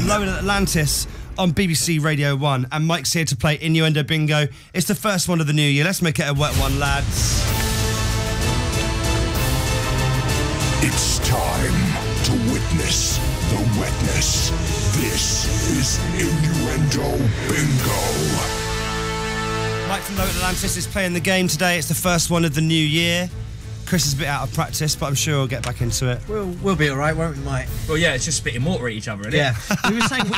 Lower Than Atlantis on BBC Radio 1, and Mike's here to play Innuendo Bingo. It's the first one of the new year. Let's make it a wet one, lads. It's time to witness the wetness. This is Innuendo Bingo. Mike from Lower Than Atlantis is playing the game today. It's the first one of the new year. Chris is a bit out of practice, but I'm sure we'll get back into it. We'll be all right, won't we, Mike? Well, yeah, it's just spitting water at each other, isn't it? Yeah. We were saying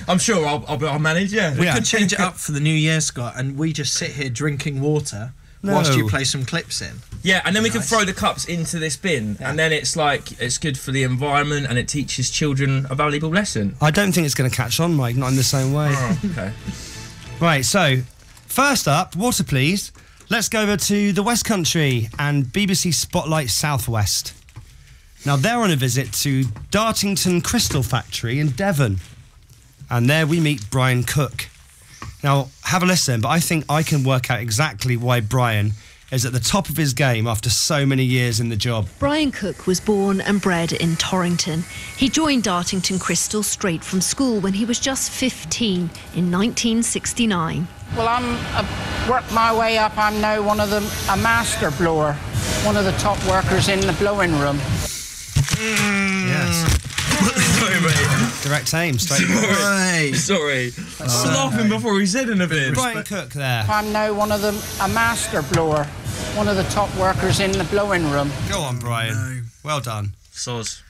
I'm sure I'll manage. Yeah. We could change it up for the new year, Scott, and we just sit here drinking water whilst you play some clips in. Yeah, and then we can throw the cups into this bin, and then it's like it's good for the environment, and it teaches children a valuable lesson. I don't think it's going to catch on, Mike. Not in the same way. Oh, okay. Right. So, first up, water, please. Let's go over to the West Country and BBC Spotlight Southwest. Now, they're on a visit to Dartington Crystal Factory in Devon. And there we meet Brian Cook. Now, have a listen, but I think I can work out exactly why Brian is at the top of his game after so many years in the job. Brian Cook was born and bred in Torrington. He joined Dartington Crystal straight from school when he was just 15 in 1969. Well, worked my way up. I'm now a master blower, one of the top workers in the blowing room. Yes. Sorry, mate. Direct aim, straight Sorry. I was laughing before he said anything. Brian Cook there. I'm now a master blower, one of the top workers in the blowing room. Go on, Brian. Well done. Soz.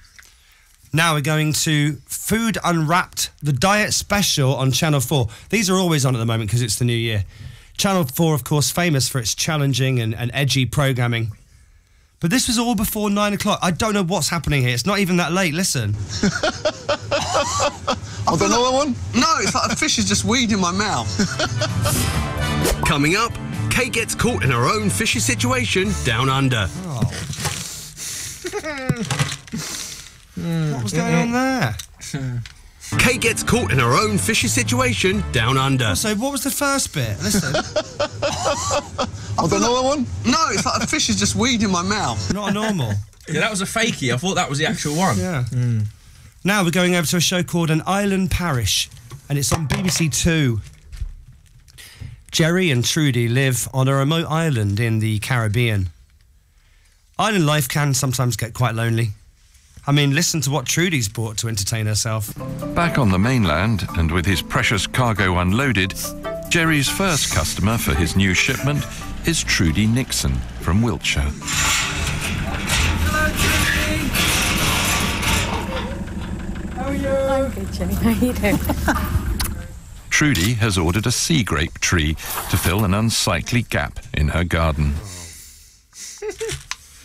Now we're going to Food Unwrapped, the Diet Special on Channel 4. These are always on at the moment because it's the new year. Channel 4, of course, famous for its challenging and edgy programming. But this was all before 9 o'clock. I don't know what's happening here. It's not even that late. Listen. I've got another one? No, it's like a fish is just weed in my mouth. Coming up, Kate gets caught in her own fishy situation down under. Oh. What was going on there? Kate gets caught in her own fishy situation down under. Also, what was the first bit? Listen. I've got another one? No, it's like a fish is just weed in my mouth. Not a normal. Yeah, that was a fakie. I thought that was the actual one. Yeah. Now we're going over to a show called An Island Parish, and it's on BBC Two. Jerry and Trudy live on a remote island in the Caribbean. Island life can sometimes get quite lonely. I mean, listen to what Trudy's brought to entertain herself. Back on the mainland, and with his precious cargo unloaded, Jerry's first customer for his new shipment is Trudy Nixon from Wiltshire. Hello, Trudy. How are you? I'm good, Jenny. How are you doing? Trudy has ordered a sea grape tree to fill an unsightly gap in her garden.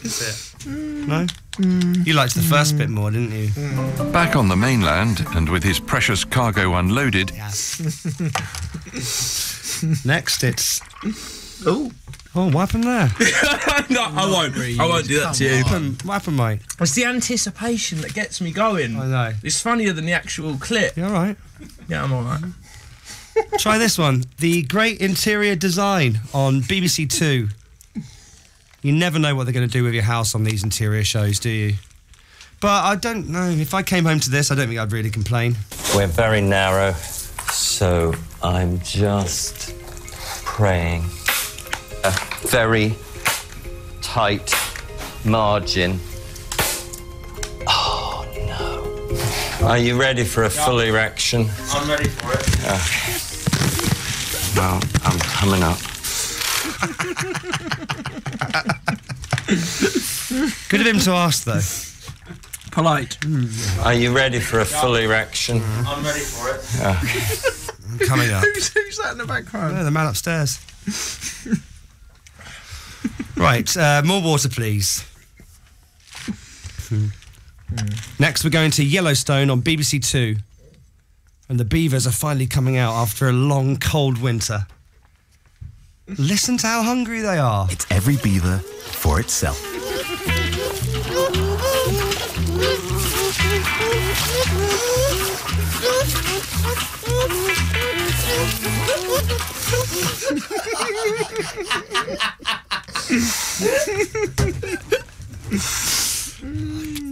That's it. No? You liked the first bit more, didn't you? Back on the mainland, and with his precious cargo unloaded... Yes. Next, it's... Oh, what happened there? No, I won't do that to you. What happened, mate? It's the anticipation that gets me going. I know. It's funnier than the actual clip. You all right? Yeah, I'm all right. Try this one. The Great Interior Design on BBC Two. You never know what they're going to do with your house on these interior shows, do you? But I don't know. If I came home to this, I don't think I'd really complain. We're very narrow, so I'm just praying. A very tight margin. Oh, no. Are you ready for a full erection? I'm ready for it. Okay. Well, I'm coming up. Good of him to ask, though. Polite. Are you ready for a full erection? I'm ready for it. Okay. Coming up. Who's that in the background? Oh, the man upstairs. Right, more water, please. Next, we're going to Yellowstone on BBC Two. And the beavers are finally coming out after a long, cold winter. Listen to how hungry they are. It's every beaver for itself.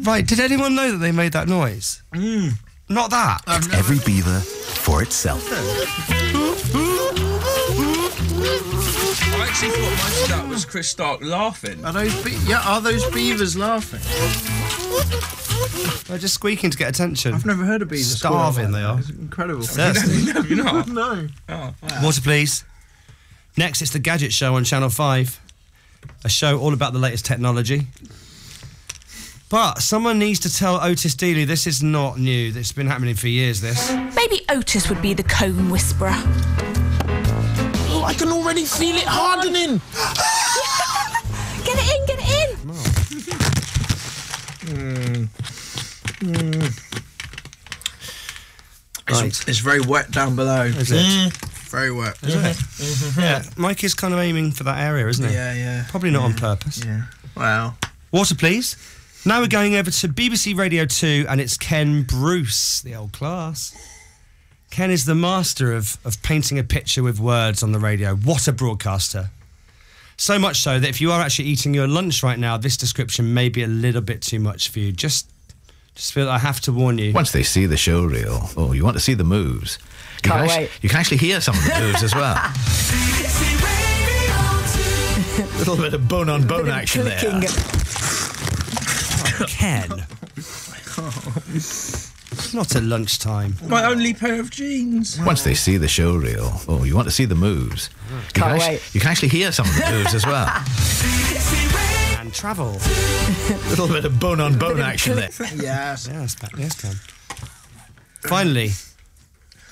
Right, did anyone know that they made that noise? Not that. Every beaver for itself. I actually thought most of that was Chris Stark laughing. Are those beavers laughing? They're just squeaking to get attention. I've never heard of beavers starving. They are. It's incredible. Thirsty. Have you not? No. Oh. Water, please. Next, it's the Gadget Show on Channel 5. A show all about the latest technology. But someone needs to tell Otis Dealey this is not new. It's been happening for years, this. Maybe Otis would be the cone whisperer. Oh, I can already feel it hardening. Get it in, get it in. It's very wet down below. Is it? Very wet. Is it? Yeah, Mike is kind of aiming for that area, isn't he? Yeah. Probably not on purpose. Yeah. Wow. Water, please. Now we're going over to BBC Radio 2 and it's Ken Bruce, the old class. Ken is the master of painting a picture with words on the radio. What a broadcaster. So much so that if you are actually eating your lunch right now, this description may be a little bit too much for you. Just feel that I have to warn you. Once they see the show reel, you want to see the moves. You can actually hear some of the moves as well. A little bit of bone-on-bone action there. Ken. Not at lunchtime. My only pair of jeans. Once they see the show reel, you want to see the moves. You can actually hear some of the moves as well. And travel. A little bit of bone-on-bone action there. Yes. Yes, Ken. Finally,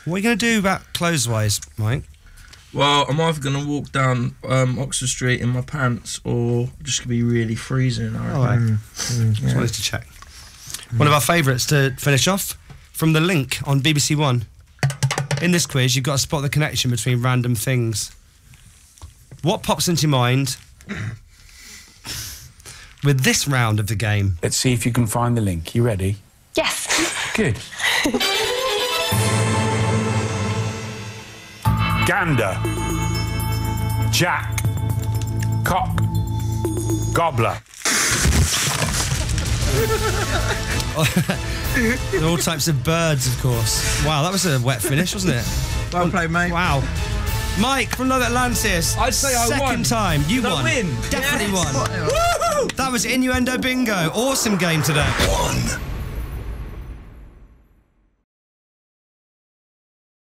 what are you going to do about clothes-wise, Mike? Well, I'm either going to walk down Oxford Street in my pants or just going to be really freezing. I reckon. Just wanted to check. One of our favourites to finish off, from The Link on BBC One. In this quiz, you've got to spot the connection between random things. What pops into your mind with this round of the game? Let's see if you can find the link. You ready? Yes. Good. Gander, Jack, Cock, Gobbler. All types of birds, of course. Wow, that was a wet finish, wasn't it? Well played, mate. Wow. Mike from Lower Than Atlantis. I'd say I won. Second time. You Did I won. win? Definitely Yes. won. Woo! That was Innuendo Bingo. Awesome game today. 1.